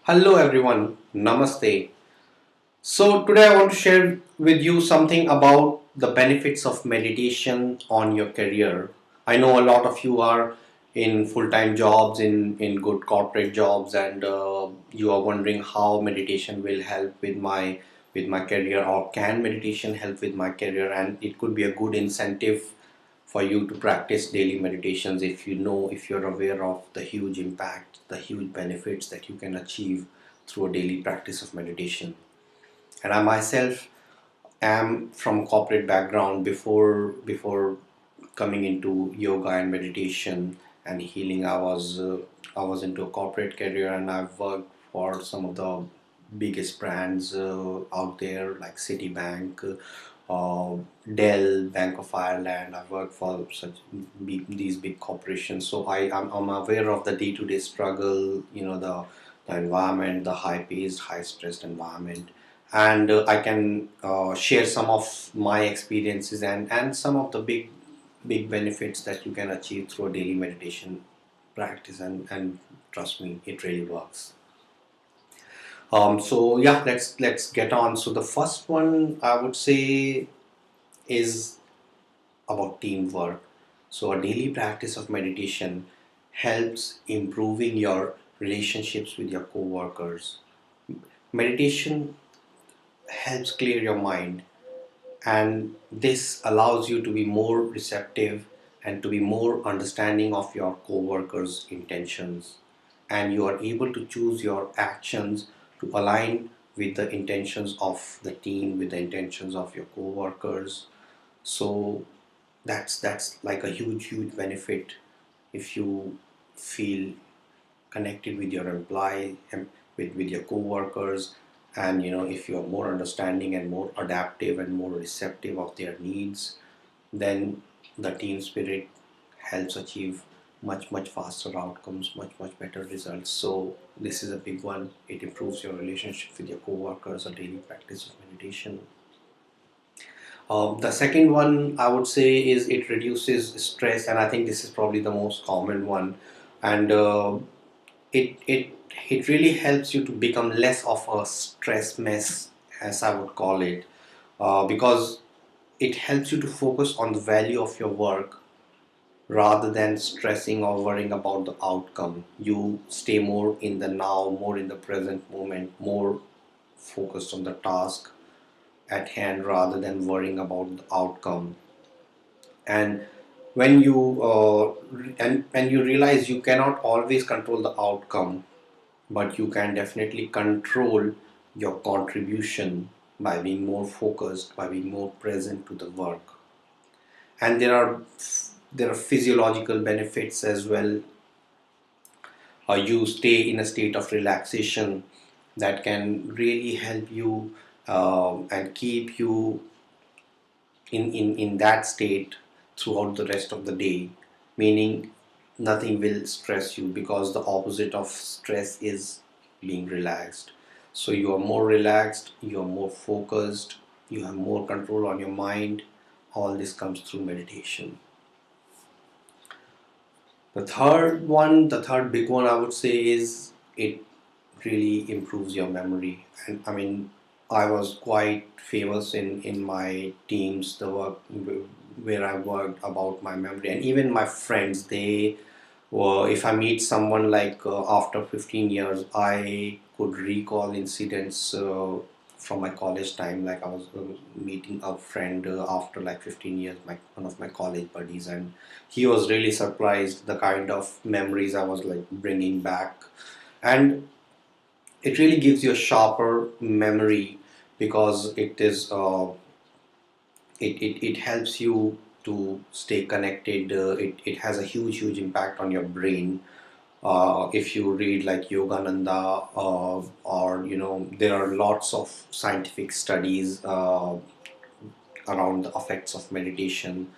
Hello everyone, Namaste. So today I want to share with you something about the benefits of meditation on your career. I know a lot of you are in full-time jobs, in good corporate jobs, and you are wondering how meditation will help with my career, or can meditation help with my career? And it could be a good incentive for you to practice daily meditations if you're aware of the huge impact, the huge benefits that you can achieve through a daily practice of meditation. And I myself am from corporate background. Before coming into yoga and meditation and healing, I was into a corporate career, and I've worked for some of the biggest brands out there like Citibank, uh, Dell, Bank of Ireland. I've worked for these big corporations, so I'm aware of the day-to-day struggle. The environment, the high-paced, high-stressed environment, and I can share some of my experiences and some of the big benefits that you can achieve through a daily meditation practice, and trust me, it really works. So yeah, let's get on. So the first one I would say is about teamwork. So a daily practice of meditation helps improving your relationships with your coworkers. Meditation helps clear your mind, and this allows you to be more receptive and to be more understanding of your co-workers intentions, and you are able to choose your actions to align with the intentions of the team, with the intentions of your co-workers. So that's like a huge benefit if you feel connected with your employee and with your co-workers, and if you're more understanding and more adaptive and more receptive of their needs, then the team spirit helps achieve much faster outcomes, much better results. So this is a big one. It improves your relationship with your co-workers, a daily practice of meditation. The second one I would say is it reduces stress, and I think this is probably the most common one. And it really helps you to become less of a stress mess, as I would call it, because it helps you to focus on the value of your work rather than stressing or worrying about the outcome. You stay more in the now, more in the present moment, more focused on the task at hand rather than worrying about the outcome. And when you realize you cannot always control the outcome, but you can definitely control your contribution by being more focused, by being more present to the work. And there are physiological benefits as well. You stay in a state of relaxation that can really help you and keep you in that state throughout the rest of the day, meaning nothing will stress you, because the opposite of stress is being relaxed. So you are more relaxed, you are more focused, you have more control on your mind. All this comes through meditation. The third big one I would say is it really improves your memory. And I mean, I was quite famous in my teams, the work where I worked, about my memory, and even my friends. They were, if I meet someone like after 15 years, I could recall incidents from my college time. Like I was meeting a friend after like 15 years, one of my college buddies, and he was really surprised the kind of memories I was like bringing back. And it really gives you a sharper memory, because it helps you to stay connected. It has a huge impact on your brain. If you read like Yogananda, or there are lots of scientific studies around the effects of meditation.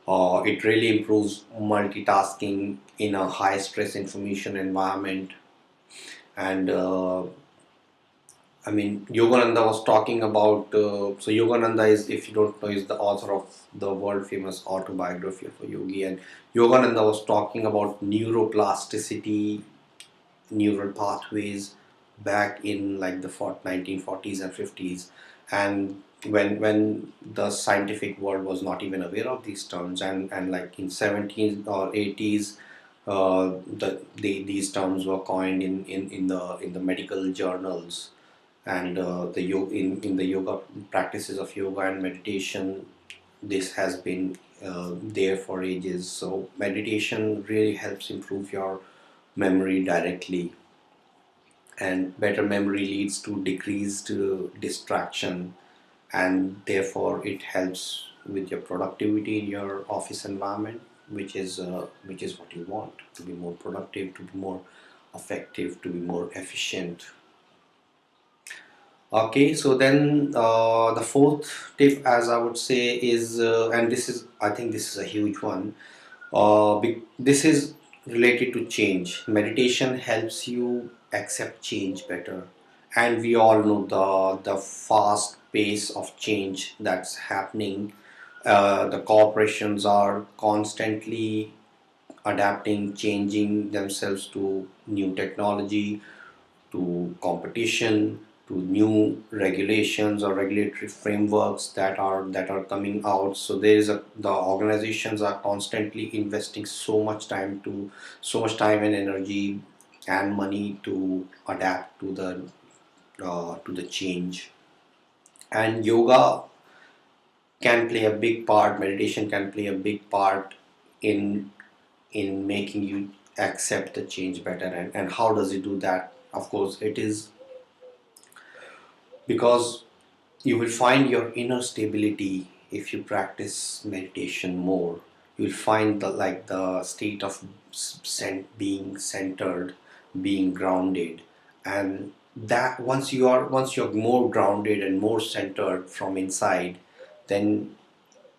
It really improves multitasking in a high stress information environment. And I mean, Yogananda was talking about. So Yogananda is, if you don't know, is the author of the world famous autobiography of a yogi. And Yogananda was talking about neuroplasticity, neural pathways, back in like the 1940s and 50s, and when the scientific world was not even aware of these terms, and like in 70s or 80s, these terms were coined in the medical journals, and in the yoga practices of yoga and meditation, this has been there for ages. So meditation really helps improve your memory directly, and better memory leads to decreased distraction, and therefore it helps with your productivity in your office environment, which is what you want, to be more productive, to be more effective, to be more efficient. Okay, so then the fourth tip, as I would say, is and this is, I think this is a huge one. This is related to change. Meditation helps you accept change better, and we all know the fast pace of change that's happening. The corporations are constantly adapting, changing themselves to new technology, to competition, to new regulations or regulatory frameworks that are coming out. So there is a the organizations are constantly investing so much time and energy and money to adapt to the change. And yoga can play a big part. Meditation can play a big part in making you accept the change better. And how does it do that? Of course, it is because you will find your inner stability if you practice meditation more. You'll find the state of being centered, being grounded, and that once you're more grounded and more centered from inside, then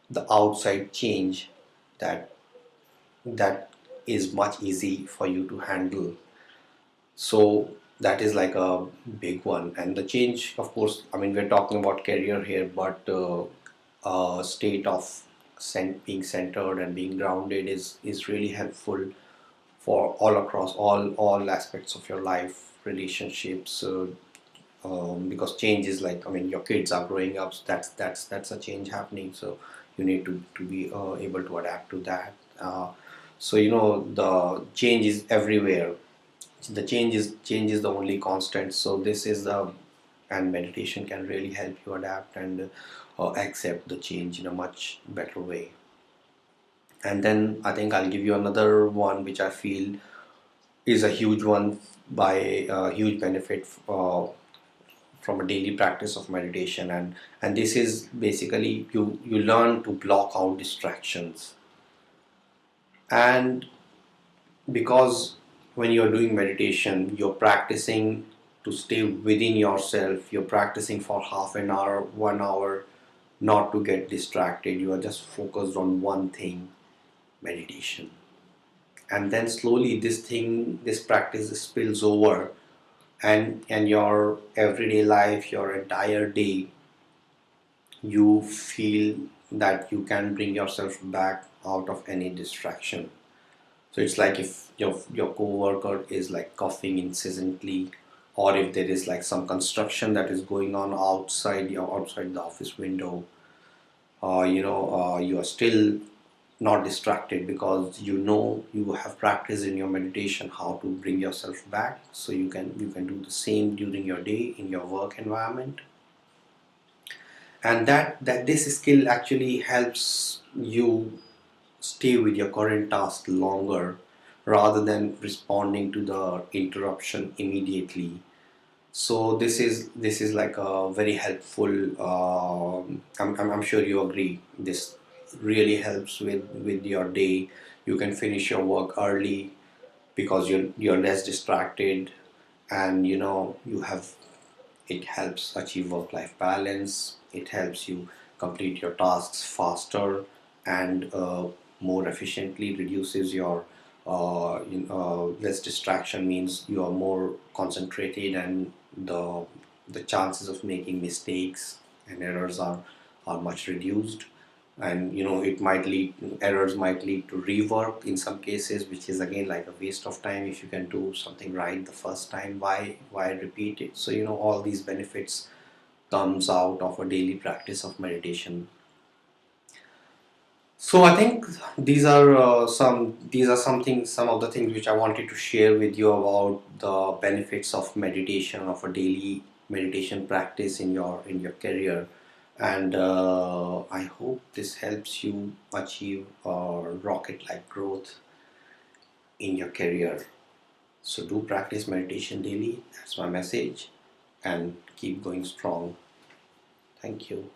the outside change, that that is much easy for you to handle. So that is like a big one. And the change, of course, I mean, we're talking about career here, but state of being centered and being grounded is really helpful for all across all aspects of your life, relationships. Because change is like, I mean, your kids are growing up, so that's a change happening. So you need to be able to adapt to that. So the change is everywhere. The change is the only constant. So this is the and meditation can really help you adapt and accept the change in a much better way. And then I think I'll give you another one which I feel is a huge one, by huge benefit from a daily practice of meditation. And this is basically you learn to block out distractions. And because when you're doing meditation, you're practicing to stay within yourself, you're practicing for half an hour, 1 hour, not to get distracted. You are just focused on one thing, meditation. And then slowly this practice spills over, and your everyday life, your entire day, you feel that you can bring yourself back out of any distraction. So it's like if your coworker is like coughing incessantly, or if there is like some construction that is going on outside the office window, you are still not distracted, because you have practiced in your meditation how to bring yourself back. So you can do the same during your day in your work environment, and that this skill actually helps you stay with your current task longer, rather than responding to the interruption immediately. So this is like a very helpful. I'm sure you agree. This really helps with your day. You can finish your work early because you're less distracted, and you have it helps achieve work-life balance. It helps you complete your tasks faster and more efficiently. Reduces your less distraction means you are more concentrated, and the chances of making mistakes and errors are much reduced. and it might lead, errors might lead to rework in some cases, which is again like a waste of time. If you can do something right the first time, why repeat it? So all these benefits comes out of a daily practice of meditation. So I think these are some of the things which I wanted to share with you about the benefits of meditation, of a daily meditation practice in your career, and I hope this helps you achieve rocket like growth in your career. So do practice meditation daily. That's my message, and keep going strong. Thank you.